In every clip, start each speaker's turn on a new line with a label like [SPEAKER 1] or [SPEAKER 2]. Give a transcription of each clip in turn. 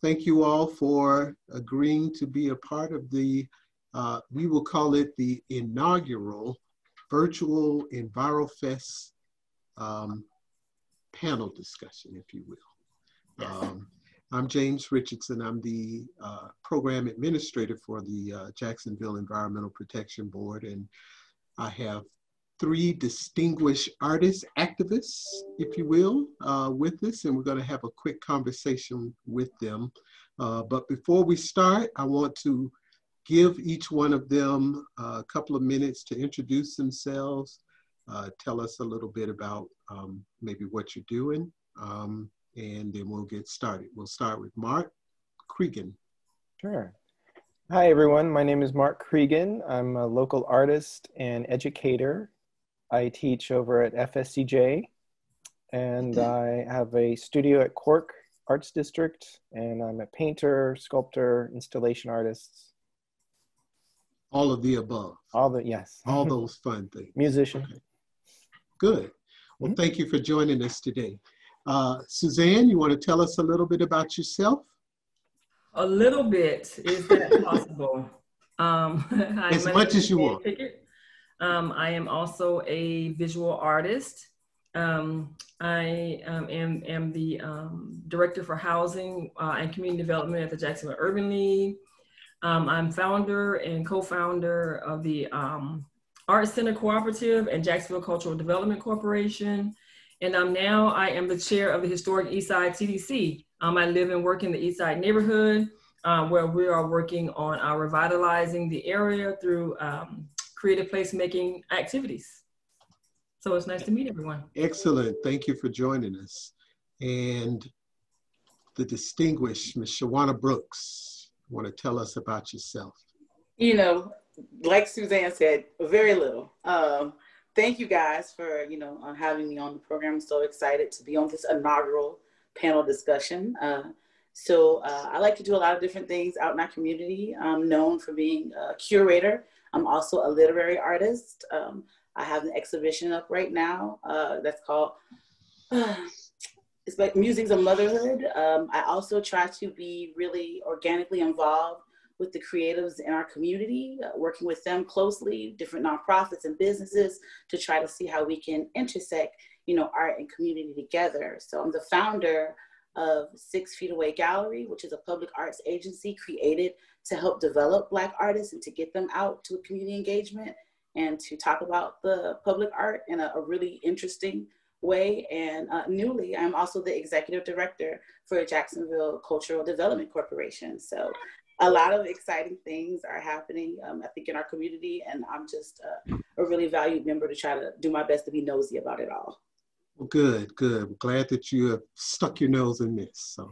[SPEAKER 1] thank you all for agreeing to be a part of the, we will call it the inaugural virtual Envirofest panel discussion, if you will. I'm James Richardson. I'm the program administrator for the Jacksonville Environmental Protection Board, and I have three distinguished artists, activists, if you will, with us, and we're going to have a quick conversation with them. But before we start, I want to give each one of them a couple of minutes to introduce themselves, tell us a little bit about maybe what you're doing, and then we'll get started. We'll start with Mark Kriegen.
[SPEAKER 2] Sure. Hi, everyone. My name is Mark Kriegen. I'm a local artist and educator. I teach over at FSCJ, and I have a studio at Cork Arts District, and I'm a painter, sculptor, installation artist.
[SPEAKER 1] All of the above.
[SPEAKER 2] Yes.
[SPEAKER 1] All those fun things.
[SPEAKER 2] Musician.
[SPEAKER 1] Okay. Good. Well, thank you for joining us today. Suzanne, you want to tell us a little bit about yourself?
[SPEAKER 3] A little bit, is that possible?
[SPEAKER 1] As much as you want.
[SPEAKER 3] I am also a visual artist. I am the director for housing and community development at the Jacksonville Urban League. I'm founder and co-founder of the Art Center Cooperative and Jacksonville Cultural Development Corporation. And I am the chair of the Historic Eastside CDC. I live and work in the Eastside neighborhood where we are working on revitalizing the area through creative placemaking activities. So it's nice to meet everyone.
[SPEAKER 1] Excellent. Thank you for joining us. And the distinguished Ms. Shawana Brooks, want to tell us about yourself?
[SPEAKER 4] You know, like Suzanne said, very little. Thank you guys for, having me on the program. I'm so excited to be on this inaugural panel discussion. I like to do a lot of different things out in our community. I'm known for being a curator. I'm also a literary artist. I have an exhibition up right now that's called, it's like Musings of Motherhood. I also try to be really organically involved with the creatives in our community, working with them closely, different nonprofits and businesses to try to see how we can intersect, art and community together. So I'm the founder of 6 Feet Away Gallery, which is a public arts agency created to help develop Black artists and to get them out to community engagement and to talk about the public art in a really interesting way. And newly, I'm also the executive director for Jacksonville Cultural Development Corporation. So a lot of exciting things are happening, I think, in our community, and I'm just a really valued member to try to do my best to be nosy about it all.
[SPEAKER 1] Well, good, good. I'm glad that you have stuck your nose in this. So,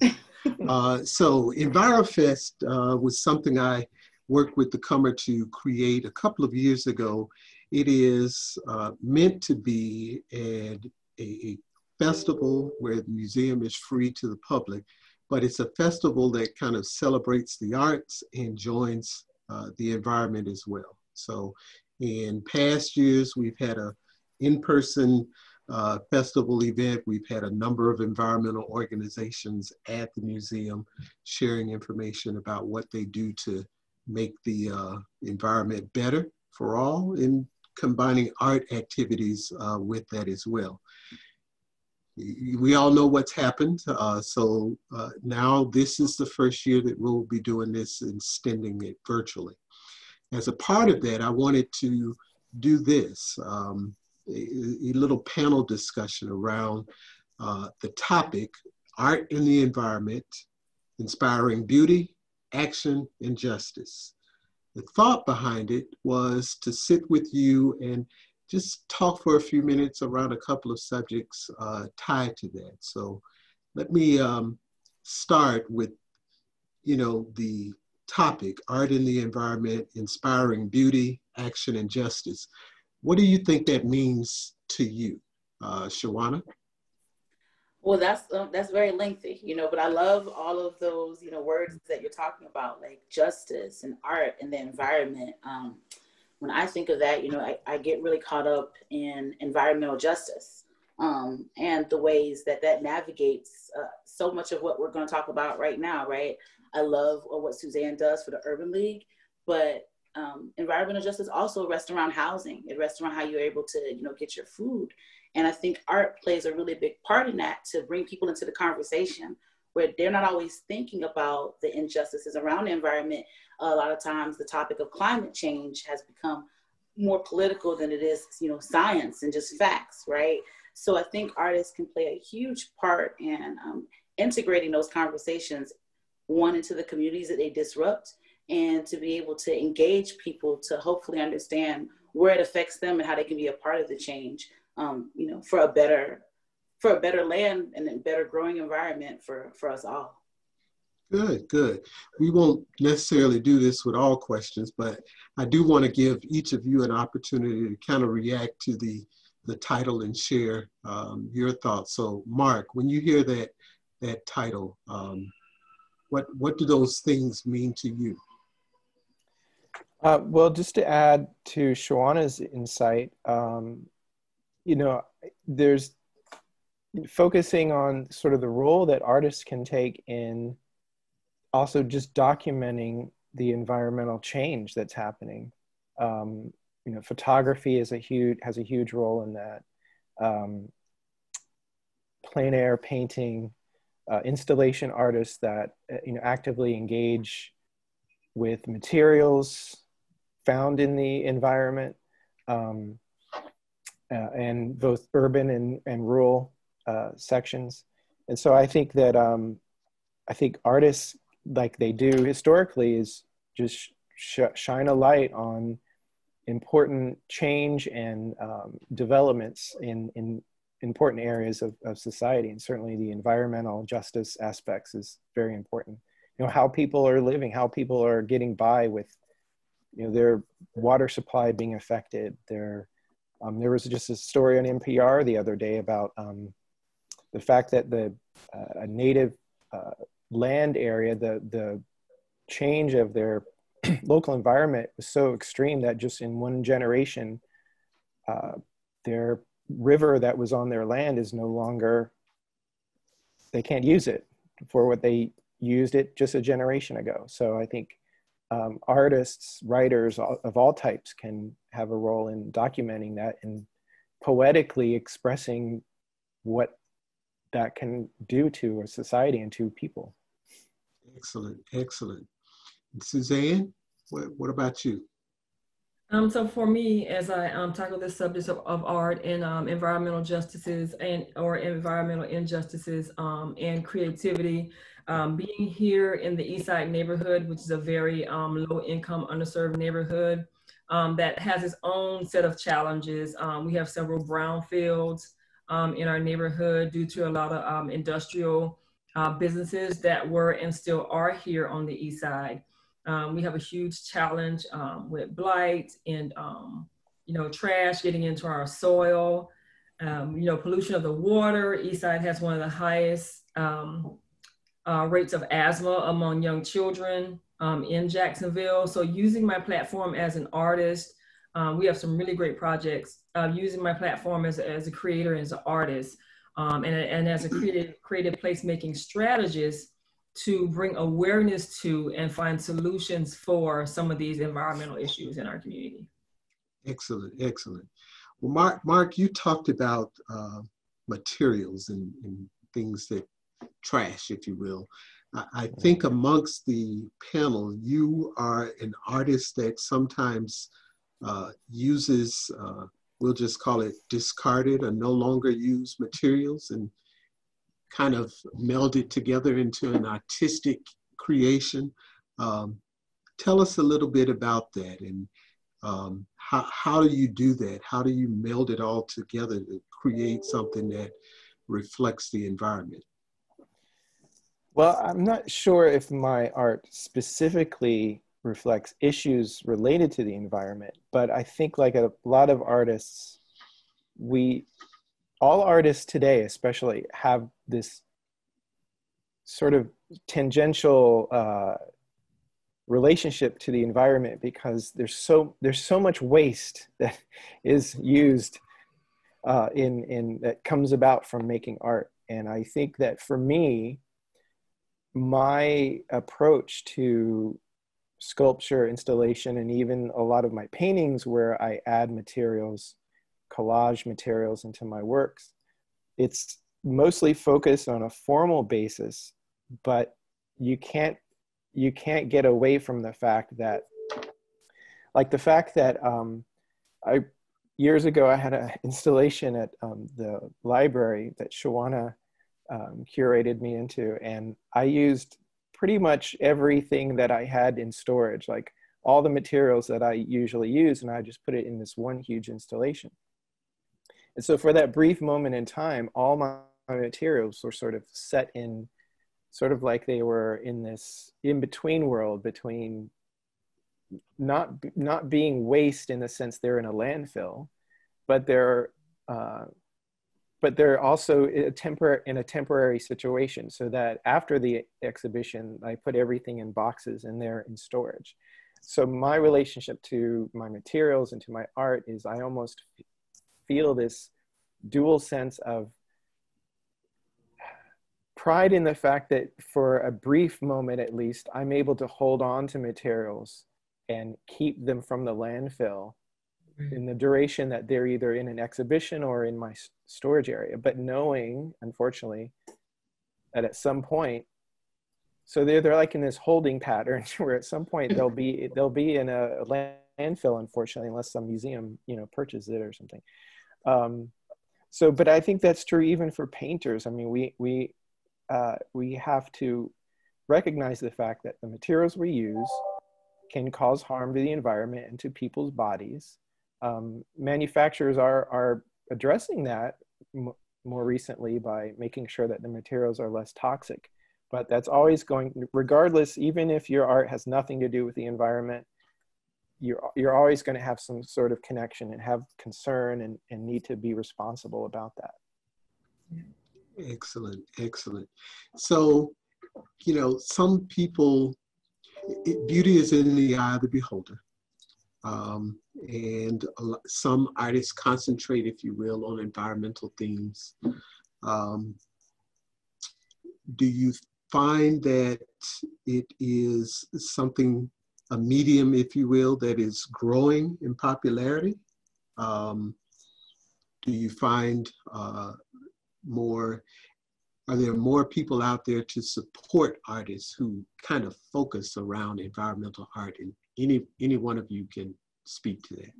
[SPEAKER 1] so Envirofest was something I worked with the Comer to create a couple of years ago. It is meant to be a festival where the museum is free to the public, but it's a festival that kind of celebrates the arts and joins the environment as well. So in past years, we've had a in-person festival event. We've had a number of environmental organizations at the museum sharing information about what they do to make the environment better for all, and combining art activities with that as well. We all know what's happened. So now this is the first year that we'll be doing this and extending it virtually. As a part of that, I wanted to do this, a little panel discussion around the topic, art in the environment, inspiring beauty, action, and justice. The thought behind it was to sit with you and just talk for a few minutes around a couple of subjects tied to that. So let me start with, the topic, art in the environment, inspiring beauty, action, and justice. What do you think that means to you, Shawana?
[SPEAKER 4] Well, that's very lengthy, but I love all of those, words that you're talking about, like justice and art and the environment. When I think of that, I get really caught up in environmental justice and the ways that that navigates so much of what we're going to talk about right now, right? I love what Suzanne does for the Urban League, but environmental justice also rests around housing. It rests around how you're able to, you know, get your food. And I think art plays a really big part in that, to bring people into the conversation where they're not always thinking about the injustices around the environment. A lot of times the topic of climate change has become more political than it is, you know, science and just facts, right? So I think artists can play a huge part in integrating those conversations, one, into the communities that they disrupt, and to be able to engage people to hopefully understand where it affects them and how they can be a part of the change, you know, for a better land and a better growing environment for us all.
[SPEAKER 1] Good, good. We won't necessarily do this with all questions, but I do want to give each of you an opportunity to kind of react to the title and share your thoughts. So Mark, when you hear that title, what do those things mean to you?
[SPEAKER 2] Well, just to add to Shawana's insight, you know, there's focusing on sort of the role that artists can take in also just documenting the environmental change that's happening. You know, photography has a huge role in that. Plein air painting, installation artists that you know, actively engage with materials found in the environment, and both urban and rural sections. And so I think that I think artists, like they do historically, is just shine a light on important change and developments in important areas of society. And certainly the environmental justice aspects is very important. You know, how people are living, how people are getting by with, you know, their water supply being affected. There was just a story on NPR the other day about the fact that a native land area, the change of their local environment was so extreme that just in one generation, their river that was on their land is no longer, they can't use it for what they used it just a generation ago. So I think artists, writers of all types can have a role in documenting that and poetically expressing what that can do to a society and to people.
[SPEAKER 1] Excellent, excellent. And Suzanne, what about you?
[SPEAKER 3] So for me, as I tackle this subject of art and environmental justices or environmental injustices and creativity, being here in the East Side neighborhood, which is a very low income, underserved neighborhood that has its own set of challenges. We have several brownfields in our neighborhood due to a lot of industrial businesses that were and still are here on the East Side. We have a huge challenge with blight and, you know, trash getting into our soil, you know, pollution of the water. Eastside has one of the highest rates of asthma among young children in Jacksonville. So using my platform as an artist, we have some really great projects using my platform as a creator, as an artist, and as a creative placemaking strategist, to bring awareness to and find solutions for some of these environmental issues in our community. Excellent,
[SPEAKER 1] excellent. Well, Mark, you talked about materials and things that trash, if you will. I think amongst the panel, you are an artist that sometimes uses, we'll just call it discarded or no longer used materials, and kind of melded together into an artistic creation. Tell us a little bit about that, and how do you do that? How do you meld it all together to create something that reflects the environment?
[SPEAKER 2] Well, I'm not sure if my art specifically reflects issues related to the environment, but I think like a lot of artists, all artists today especially have this sort of tangential relationship to the environment, because there's so much waste that is used that comes about from making art. And I think that for me, my approach to sculpture, installation, and even a lot of my paintings where I add materials, collage materials into my works, it's mostly focused on a formal basis, but you can't get away from the fact that, like the fact that years ago I had an installation at the library that Shawana curated me into, and I used pretty much everything that I had in storage, like all the materials that I usually use, and I just put it in this one huge installation. And so for that brief moment in time, all my materials were sort of set in, sort of like they were in this in-between world between not being waste in the sense they're in a landfill, but they're also in a temporary situation, so that after the exhibition, I put everything in boxes and they're in storage. So my relationship to my materials and to my art is I almost feel this dual sense of pride in the fact that for a brief moment, at least, I'm able to hold on to materials and keep them from the landfill in the duration that they're either in an exhibition or in my storage area, but knowing, unfortunately, that at some point, so they're like in this holding pattern where at some point they'll be in a landfill, unfortunately, unless some museum, purchases it or something. So, but I think that's true even for painters. I mean, we have to recognize the fact that the materials we use can cause harm to the environment and to people's bodies. Manufacturers are addressing that more recently by making sure that the materials are less toxic, but that's always going, regardless, even if your art has nothing to do with the environment, you're always going to have some sort of connection and have concern and need to be responsible about that.
[SPEAKER 1] Excellent, excellent. So, some people, beauty is in the eye of the beholder. And some artists concentrate, if you will, on environmental themes. Do you find that it is something, a medium, if you will, that is growing in popularity? Do you find are there more people out there to support artists who kind of focus around environmental art? And any one of you can speak to that.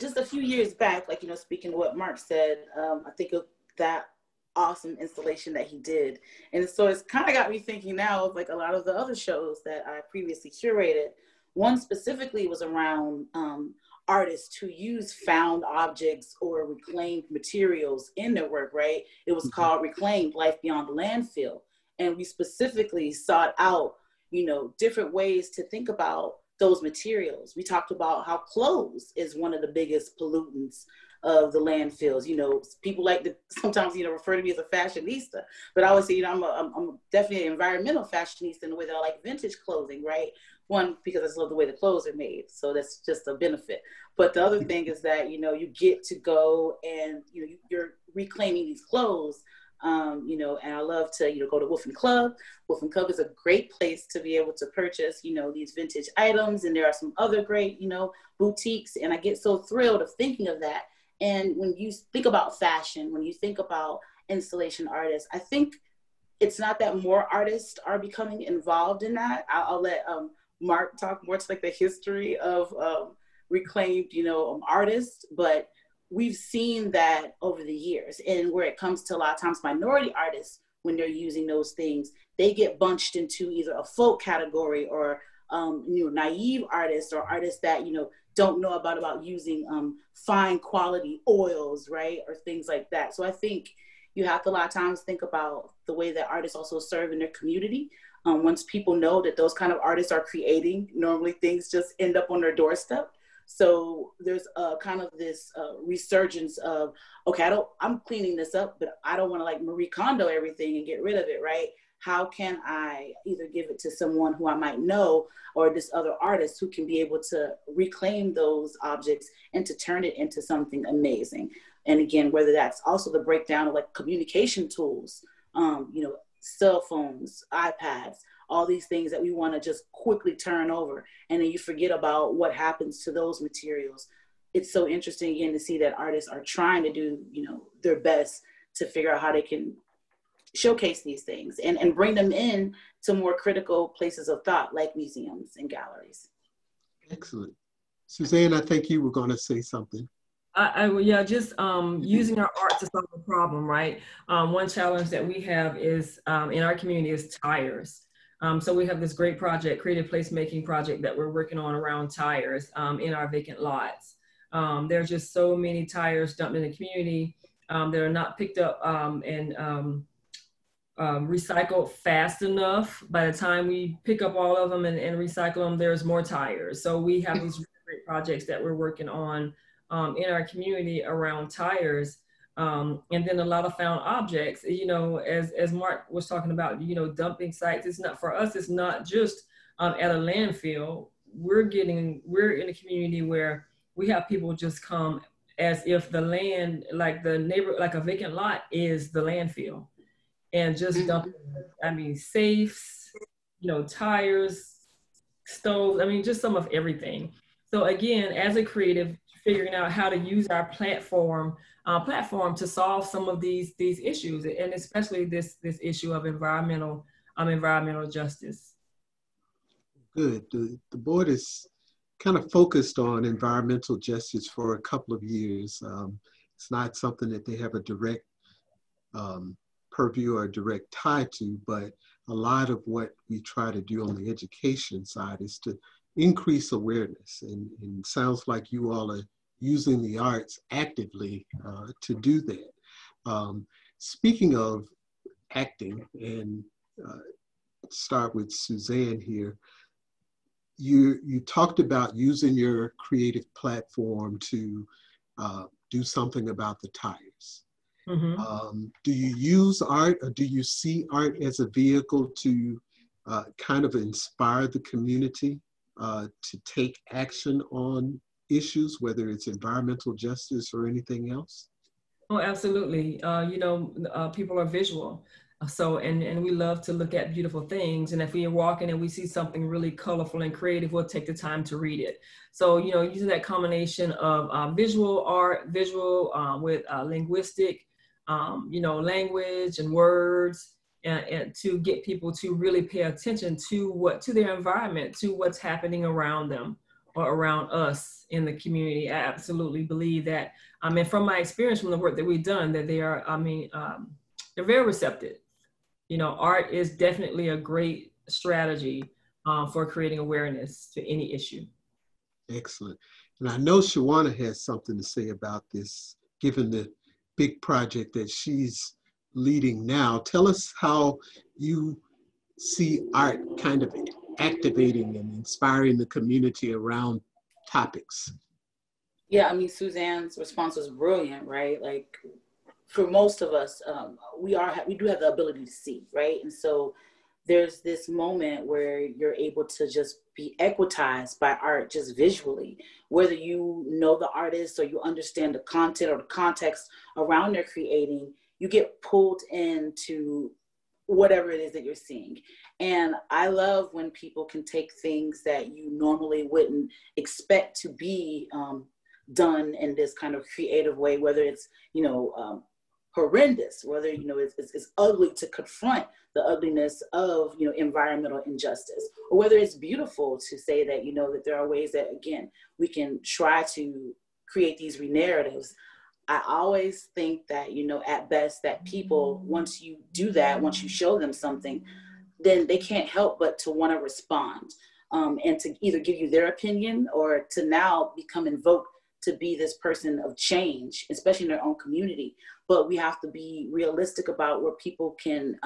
[SPEAKER 4] Just a few years back, speaking of what Mark said, I think of that awesome installation that he did. And so it's kind of got me thinking now of like a lot of the other shows that I previously curated. One specifically was around artists who use found objects or reclaimed materials in their work, right? It was called Reclaimed: Life Beyond the Landfill. And we specifically sought out, different ways to think about those materials. We talked about how clothes is one of the biggest pollutants of the landfills. People like to sometimes, refer to me as a fashionista, but I always say, I'm definitely an environmental fashionista in the way that I like vintage clothing, right? One, because I just love the way the clothes are made. So that's just a benefit. But the other thing is that, you get to go and, you're reclaiming these clothes. And I love to, go to Wolf and Club. Wolf and Club is a great place to be able to purchase, these vintage items. And there are some other great, boutiques. And I get so thrilled of thinking of that. And when you think about fashion, when you think about installation artists, I think it's not that more artists are becoming involved in that. I'll let Mark talk more to like the history of reclaimed, artists, but we've seen that over the years. And where it comes to a lot of times minority artists, when they're using those things, they get bunched into either a folk category or, naive artists or artists that, don't know about using fine quality oils, right? Or things like that. So I think you have to a lot of times think about the way that artists also serve in their community. Once people know that those kind of artists are creating, normally things just end up on their doorstep. So there's kind of this resurgence of, okay, I'm cleaning this up, but I don't want to like Marie Kondo everything and get rid of it, right? How can I either give it to someone who I might know or this other artist who can be able to reclaim those objects and to turn it into something amazing? And again, whether that's also the breakdown of like communication tools, cell phones, iPads, all these things that we want to just quickly turn over. And then you forget about what happens to those materials. It's so interesting again to see that artists are trying to do, their best to figure out how they can showcase these things and bring them in to more critical places of thought like museums and galleries.
[SPEAKER 1] Excellent. Suzanne, I think you were going to say something.
[SPEAKER 3] Using our art to solve a problem, right? One challenge that we have is in our community is tires. So we have this great project, creative placemaking project that we're working on around tires in our vacant lots. There's just so many tires dumped in the community that are not picked up and recycled fast enough. By the time we pick up all of them and recycle them, there's more tires. So we have these great projects that we're working on in our community around tires. And then a lot of found objects, as Mark was talking about, dumping sites. It's not for us. It's not just at a landfill. We're in a community where we have people just come as if the land, like a vacant lot is the landfill, and just dumping, safes, tires, stoves, just some of everything. So again, as a creative, figuring out how to use our platform to solve some of these issues, and especially this issue of environmental justice.
[SPEAKER 1] Good. The board is kind of focused on environmental justice for a couple of years. It's not something that they have a direct purview or a direct tie to, but a lot of what we try to do on the education side is to increase awareness. And it sounds like you all are using the arts actively to do that. Speaking of acting, and start with Suzanne here, you talked about using your creative platform to do something about the tires. Mm-hmm. Do you use art, or do you see art as a vehicle to kind of inspire the community to take action on issues, whether it's environmental justice or anything else?
[SPEAKER 3] Oh, absolutely. People are visual. So, and we love to look at beautiful things. And if we are walking and we see something really colorful and creative, we'll take the time to read it. So, using that combination of visual art, with linguistic, language and words, and to get people to really pay attention to their environment, to what's happening around them or around us in the community. I absolutely believe that. From my experience from the work that we've done, that they are, they're very receptive. Art is definitely a great strategy for creating awareness to any issue.
[SPEAKER 1] Excellent. And I know Shawana has something to say about this, given the big project that she's leading now. Tell us how you see art kind of activating and inspiring the community around topics.
[SPEAKER 4] Yeah, Suzanne's response was brilliant, right? Like, for most of us, we do have the ability to see, right? And so there's this moment where you're able to just be equitized by art just visually, whether you know the artist or you understand the content or the context around their creating, you get pulled into whatever it is that you're seeing. And I love when people can take things that you normally wouldn't expect to be done in this kind of creative way, whether it's, horrendous, whether, it's ugly to confront the ugliness of, environmental injustice, or whether it's beautiful to say that, that there are ways that, again, we can try to create these re-narratives. I always think that, at best, that people, once you do that, once you show them something, then they can't help but to want to respond and to either give you their opinion or to now become invoked to be this person of change, especially in their own community. But we have to be realistic about where people can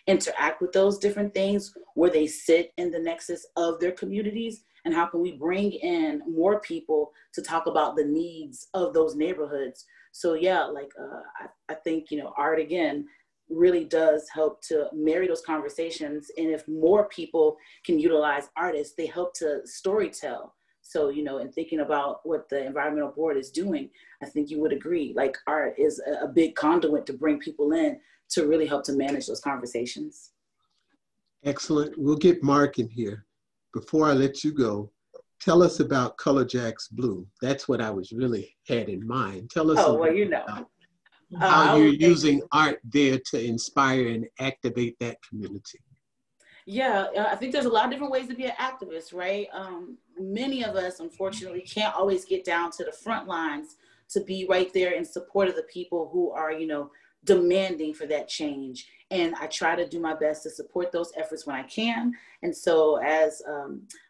[SPEAKER 4] interact with those different things, where they sit in the nexus of their communities, and how can we bring in more people to talk about the needs of those neighborhoods. So yeah, like I think, you know, art again really does help to marry those conversations. And if more people can utilize artists, they help to storytell. So, you know, in thinking about what the environmental board is doing, I think you would agree, like art is a big conduit to bring people in to really help to manage those conversations.
[SPEAKER 1] Excellent. We'll get Mark in here. Before I let you go, tell us about Color Jacks Blue. That's what I was really had in mind. Tell us
[SPEAKER 4] well, you know,
[SPEAKER 1] how you're using art there to inspire and activate that community.
[SPEAKER 4] Yeah, I think there's a lot of different ways to be an activist, right? Many of us, unfortunately, can't always get down to the front lines to be right there in support of the people who are, you know, demanding for that change. And I try to do my best to support those efforts when I can. And so as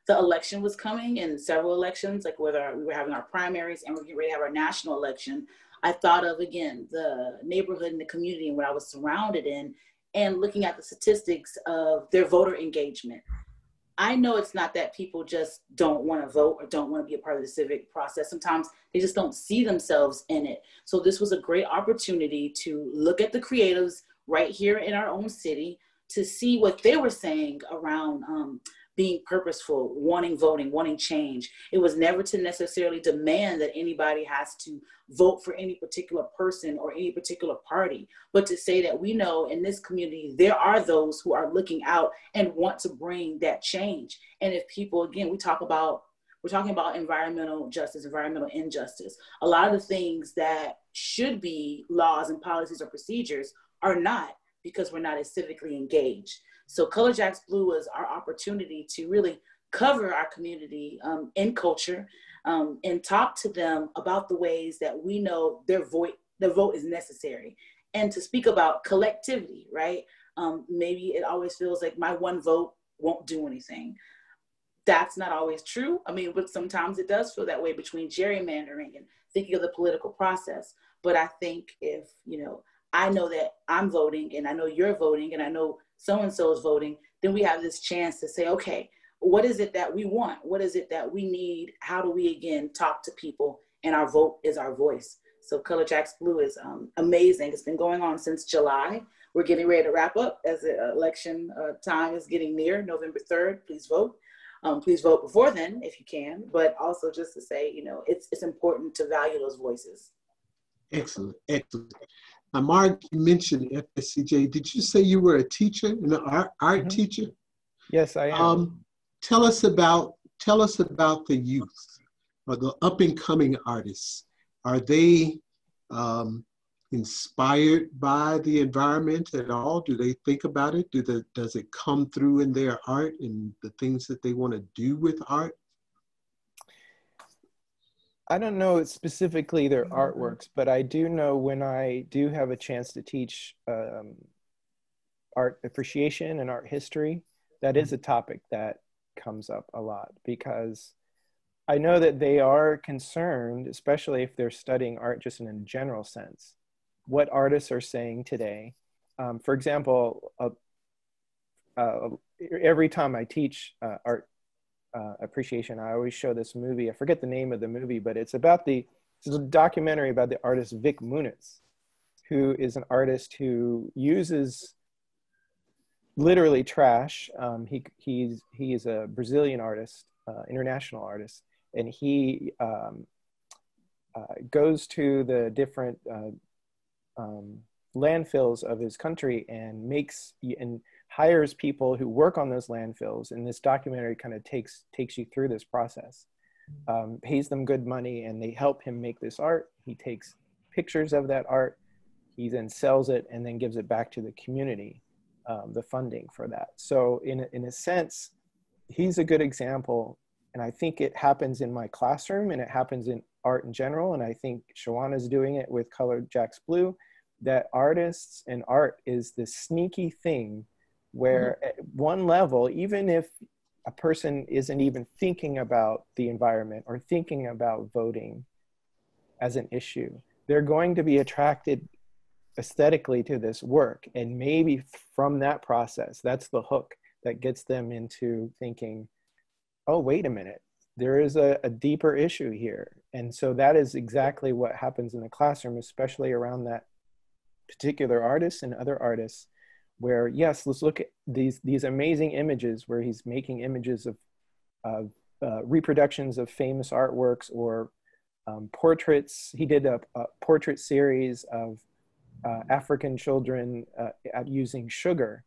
[SPEAKER 4] the election was coming, and several elections, like whether we were having our primaries and we're getting ready to have our national election, I thought of, again, the neighborhood and the community and what I was surrounded in, and looking at the statistics of their voter engagement. I know it's not that people just don't want to vote or don't want to be a part of the civic process. Sometimes they just don't see themselves in it. So this was a great opportunity to look at the creatives right here in our own city to see what they were saying around being purposeful, wanting voting, wanting change. It was never to necessarily demand that anybody has to vote for any particular person or any particular party, but to say that we know in this community, there are those who are looking out and want to bring that change. And if people, again, we're talking about environmental justice, environmental injustice. A lot of the things that should be laws and policies or procedures are not, because we're not as civically engaged. So Color Jacks Blue was our opportunity to really cover our community in culture and talk to them about the ways that we know their vote is necessary, and to speak about collectivity, right? Maybe it always feels like my one vote won't do anything. That's not always true. I mean, but sometimes it does feel that way between gerrymandering and thinking of the political process. But I think if, you know, I know that I'm voting and I know you're voting and I know so-and-so is voting, then we have this chance to say, okay, what is it that we want? What is it that we need? How do we, again, talk to people? And our vote is our voice. So Color Jacks Blue is amazing. It's been going on since July. We're getting ready to wrap up as the election time is getting near, November 3rd. Please vote. Please vote before then if you can, but also just to say, you know, it's important to value those voices.
[SPEAKER 1] Excellent, excellent. Now, Mark, you mentioned FSCJ. Did you say you were a teacher, an art teacher?
[SPEAKER 2] Yes, I am.
[SPEAKER 1] Tell us about the youth or the up and coming artists. Are they inspired by the environment at all? Do they think about it? Does it come through in their art and the things that they want to do with art?
[SPEAKER 2] I don't know specifically their artworks, but I do know when I do have a chance to teach art appreciation and art history, that is a topic that comes up a lot, because I know that they are concerned, especially if they're studying art just in a general sense, what artists are saying today. For example, every time I teach art appreciation, I always show this movie. I forget the name of the movie, but it's a documentary about the artist Vic Muniz, who is an artist who uses literally trash. He is a Brazilian artist, international artist, and he goes to the different landfills of his country and hires people who work on those landfills. And this documentary kind of takes you through this process, pays them good money, and they help him make this art. He takes pictures of that art, he then sells it and then gives it back to the community, the funding for that. So in a sense, he's a good example. And I think it happens in my classroom and it happens in art in general. And I think Shawana's doing it with Color Jacks Blue, that artists and art is this sneaky thing where at one level, even if a person isn't even thinking about the environment or thinking about voting, as an issue. They're going to be attracted aesthetically to this work. And maybe from that process, that's the hook that gets them into thinking, oh, wait a minute, there is a deeper issue here. And so that is exactly what happens in the classroom, especially around that particular artist and other artists, where, yes, let's look at these amazing images where he's making images of reproductions of famous artworks or portraits. He did a portrait series of African children using sugar,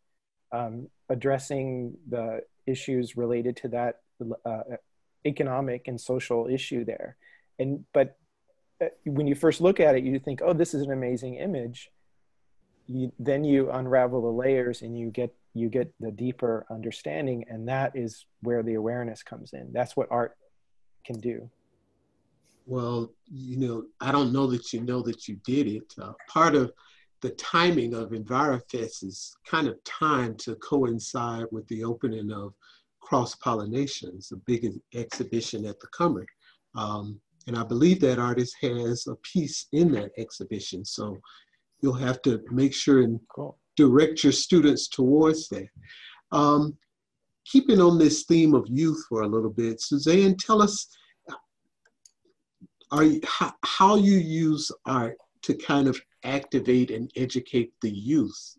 [SPEAKER 2] addressing the issues related to that economic and social issue there. But when you first look at it, you think, oh, this is an amazing image. Then you unravel the layers and you get the deeper understanding, and that is where the awareness comes in. That's what art can do.
[SPEAKER 1] Well, I don't know that you did it. Part of the timing of Envirofest is kind of timed to coincide with the opening of Cross Pollinations, a big exhibition at the Cummer. And I believe that artist has a piece in that exhibition. So you'll have to make sure and direct your students towards that. Keeping on this theme of youth for a little bit, Suzanne, tell us how you use art to kind of activate and educate the youth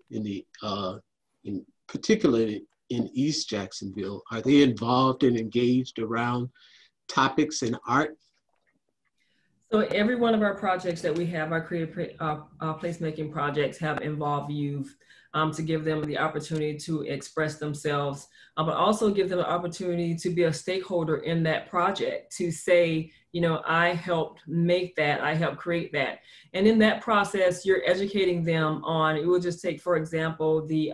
[SPEAKER 1] particularly in East Jacksonville. Are they involved and engaged around topics in art?
[SPEAKER 3] So every one of our projects that we have, our creative placemaking projects, have involved youth to give them the opportunity to express themselves, but also give them an opportunity to be a stakeholder in that project, to say, I helped make that, I helped create that. And in that process, you're educating them on, it will just take, for example, the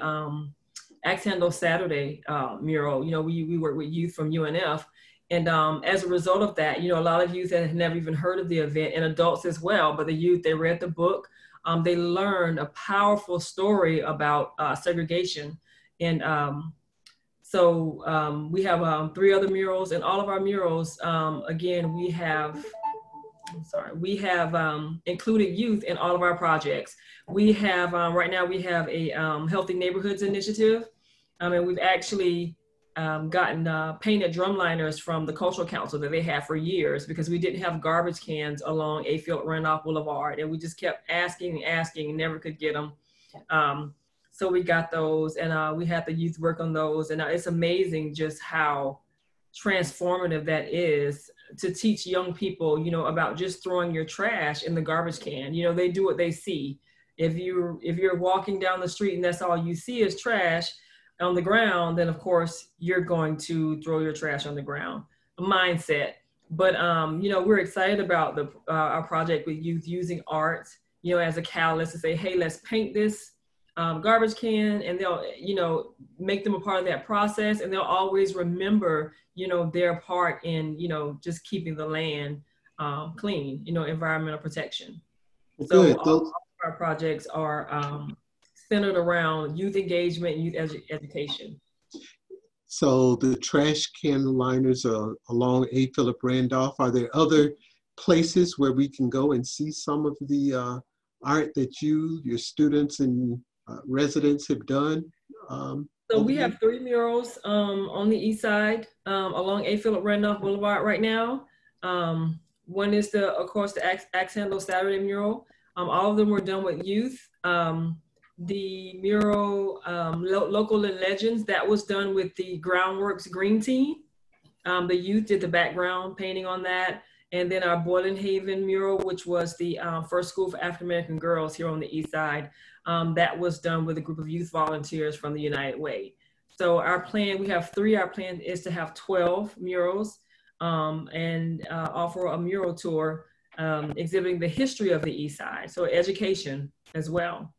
[SPEAKER 3] Axe Handle Saturday mural. We work with youth from UNF. And as a result of that, a lot of youth that had never even heard of the event, and adults as well, but the youth, they read the book, they learned a powerful story about segregation. And so we have 3 other murals, and all of our murals, again, we have included youth in all of our projects. We have, right now we have a Healthy Neighborhoods initiative, and we've actually gotten painted drumliners from the Cultural Council that they had for years, because we didn't have garbage cans along Ayfield Randolph Boulevard, and we just kept asking and never could get them. So we got those, and we had the youth work on those, and it's amazing just how transformative that is to teach young people, about just throwing your trash in the garbage can. They do what they see. If you're walking down the street and that's all you see is trash on the ground, then of course you're going to throw your trash on the ground. A mindset. But we're excited about our project with youth using art, as a catalyst to say, hey, let's paint this garbage can, and they'll, make them a part of that process, and they'll always remember, their part in, just keeping the land clean, environmental protection.
[SPEAKER 1] Good.
[SPEAKER 3] So all of our projects are centered around youth engagement and youth education.
[SPEAKER 1] So the trash can liners are along A. Philip Randolph. Are there other places where we can go and see some of the art that your students and residents have done?
[SPEAKER 3] So we have 3 murals on the east side along A. Philip Randolph Boulevard right now. One is of course, the Axe Handle Saturday mural. All of them were done with youth. The mural, Local and Legends, that was done with the Groundworks Green Team. The youth did the background painting on that. And then our Boylan Haven mural, which was the first school for African-American girls here on the east side, that was done with a group of youth volunteers from the United Way. So our plan, we have 3, our plan is to have 12 murals and offer a mural tour exhibiting the history of the east side. So education as well.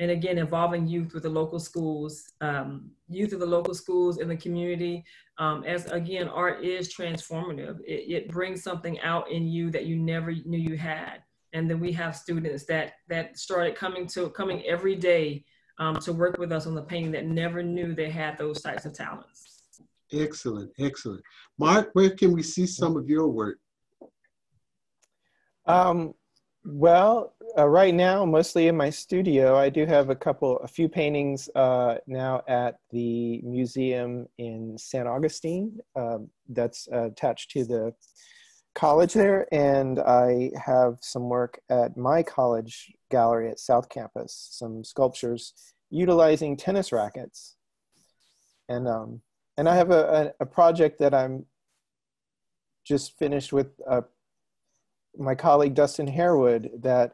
[SPEAKER 3] And again, involving youth with the local schools, youth of the local schools in the community. As again, art is transformative. It brings something out in you that you never knew you had. And then we have students that started coming every day to work with us on the painting that never knew they had those types of talents.
[SPEAKER 1] Excellent, excellent. Mark, where can we see some of your work?
[SPEAKER 2] Well, right now, mostly in my studio. I do have a few paintings now at the museum in San Augustine that's attached to the college there. And I have some work at my college gallery at South Campus, some sculptures utilizing tennis rackets. And I have a project that I'm just finished with my colleague Dustin Harewood that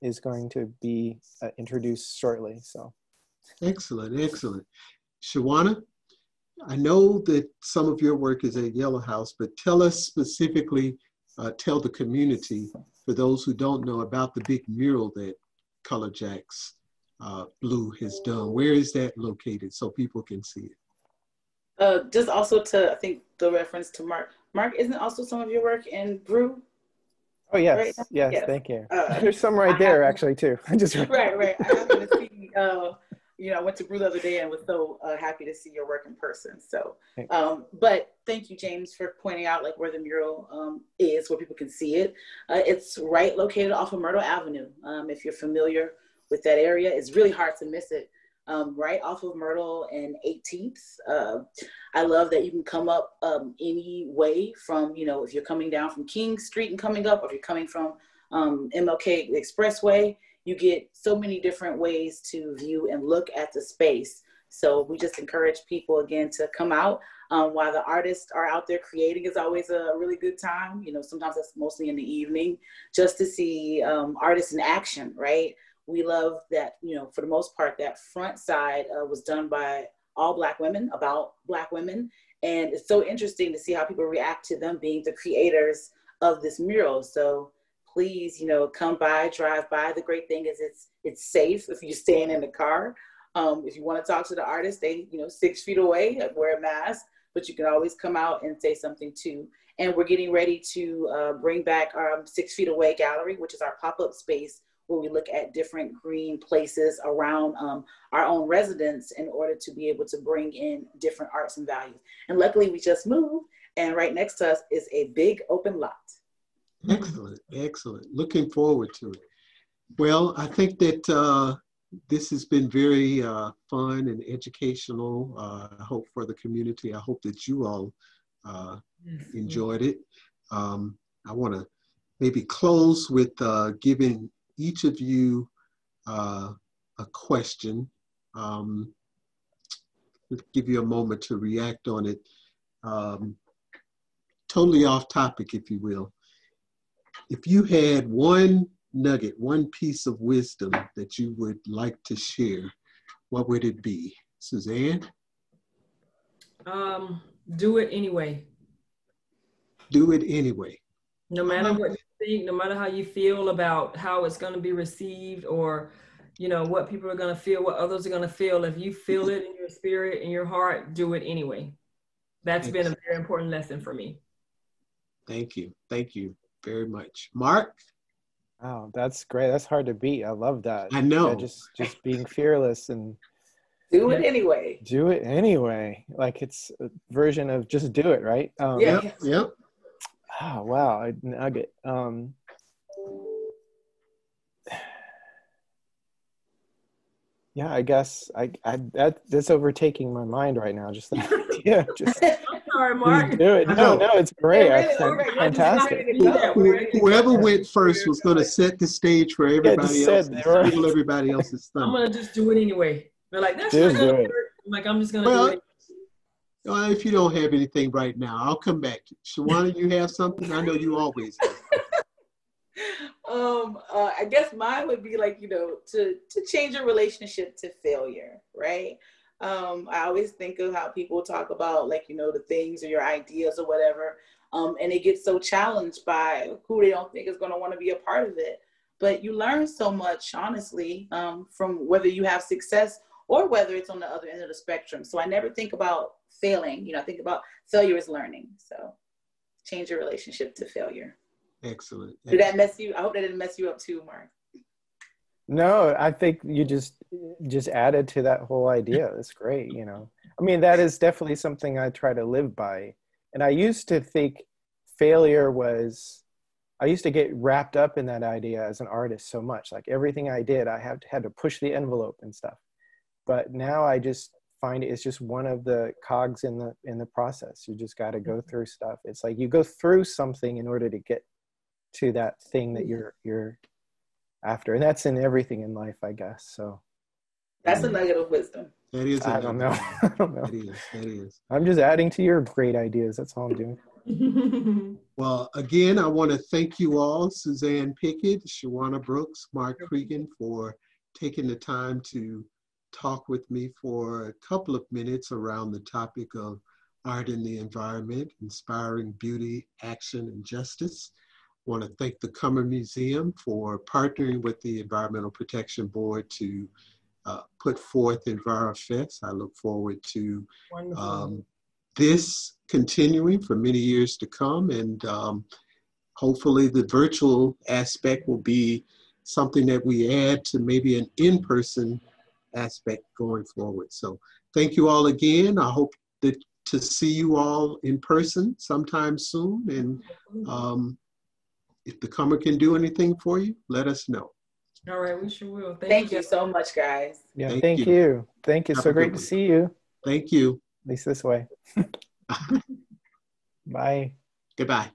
[SPEAKER 2] is going to be introduced shortly. So,
[SPEAKER 1] excellent, excellent. Shawana, I know that some of your work is at Yellow House, but tell us specifically, tell the community, for those who don't know, about the big mural that Color Jacks Blue has done. Where is that located so people can see it?
[SPEAKER 4] Just also to, I think the reference to Mark. Mark, isn't also some of your work in Brew?
[SPEAKER 2] Oh, yes,
[SPEAKER 4] Right?
[SPEAKER 2] yes, thank you. There's some right there, actually, too. I just
[SPEAKER 4] right. I happened to see, I went to Brew the other day and was so happy to see your work in person. So, but thank you, James, for pointing out like where the mural is, where people can see it. It's right located off of Myrtle Avenue. If you're familiar with that area, it's really hard to miss it. Right off of Myrtle and 18th. I love that you can come up any way from, if you're coming down from King Street and coming up, or if you're coming from MLK Expressway, you get so many different ways to view and look at the space. So we just encourage people again to come out while the artists are out there creating. Is always a really good time. Sometimes that's mostly in the evening, just to see artists in action, right? We love that, for the most part, that front side was done by all Black women, about Black women. And it's so interesting to see how people react to them being the creators of this mural. So please, come by, drive by. The great thing is it's safe if you're staying in the car. If you want to talk to the artist, stay 6 feet away, wear a mask, but you can always come out and say something too. And we're getting ready to bring back our 6 Feet Away gallery, which is our pop-up space where we look at different green places around our own residence in order to be able to bring in different arts and values. And luckily we just moved, and right next to us is a big open lot.
[SPEAKER 1] Excellent, excellent. Looking forward to it. Well, I think that this has been very fun and educational. I hope for the community. I hope that you all enjoyed it. I want to maybe close with giving each of you a question. We'll give you a moment to react on it. Totally off topic, if you will. If you had one nugget, one piece of wisdom that you would like to share, what would it be? Suzanne?
[SPEAKER 3] Do it anyway.
[SPEAKER 1] Do it anyway.
[SPEAKER 3] No matter what you think, no matter how you feel about how it's going to be received, or what people are going to feel, what others are going to feel, if you feel it in your spirit, in your heart, do it anyway. That's been a very important lesson for me.
[SPEAKER 1] Thank you. Thank you very much. Mark?
[SPEAKER 2] Oh, that's great. That's hard to beat. I love that.
[SPEAKER 1] I know.
[SPEAKER 2] Yeah, just being fearless and
[SPEAKER 4] do it anyway.
[SPEAKER 2] Do it anyway. Like it's a version of just do it, right?
[SPEAKER 1] Yep.
[SPEAKER 2] Oh, wow. A nugget. Yeah, I guess that's overtaking my mind right now. Just that idea. Just
[SPEAKER 3] sorry, Mark.
[SPEAKER 2] Do it. No, it's great. Fantastic.
[SPEAKER 1] Whoever went first was going to set the stage for everybody else and steal everybody else's thunder.
[SPEAKER 3] I'm going to just do it anyway. They're like, that's
[SPEAKER 2] just
[SPEAKER 3] not going to work. I'm like, I'm just going to do it.
[SPEAKER 1] Well, if you don't have anything right now, I'll come back. Shawana, you have something? I know you always have.
[SPEAKER 4] I guess mine would be like, to change your relationship to failure, right? I always think of how people talk about like, the things or your ideas or whatever. And they get so challenged by who they don't think is going to want to be a part of it. But you learn so much, honestly, from whether you have success or whether it's on the other end of the spectrum. So I never think about failing. I think about failure as learning. So change your relationship to failure.
[SPEAKER 1] Excellent.
[SPEAKER 4] Did that mess you? I hope that didn't mess you up too, Mark.
[SPEAKER 2] No, I think you just added to that whole idea. That's great. I mean, that is definitely something I try to live by. And I used to think failure was I used to get wrapped up in that idea as an artist so much. Like everything I did, I had to push the envelope and stuff. But now I just find it's just one of the cogs in the process. You just got to go through stuff. It's like you go through something in order to get to that thing that you're after, and that's in everything in life, I guess. So
[SPEAKER 4] that's a nugget of wisdom.
[SPEAKER 1] That is.
[SPEAKER 2] I don't know. I don't know.
[SPEAKER 1] That is.
[SPEAKER 2] I'm just adding to your great ideas. That's all I'm doing.
[SPEAKER 1] Well, again, I want to thank you all, Suzanne Pickett, Shawana Brooks, Mark Kriegen, for taking the time to talk with me for a couple of minutes around the topic of art in the environment, inspiring beauty, action, and justice. I want to thank the Cummer Museum for partnering with the Environmental Protection Board to put forth Envirofest. I look forward to this continuing for many years to come, and hopefully the virtual aspect will be something that we add to maybe an in-person aspect going forward. So thank you all again. I hope to see you all in person sometime soon, and if the Cummer can do anything for you, let us know.
[SPEAKER 3] All right, we sure will.
[SPEAKER 4] Thank you so much, guys.
[SPEAKER 2] Yeah, thank you. Thank you. So great to see you.
[SPEAKER 1] Thank you.
[SPEAKER 2] At least this way. Bye.
[SPEAKER 1] Goodbye.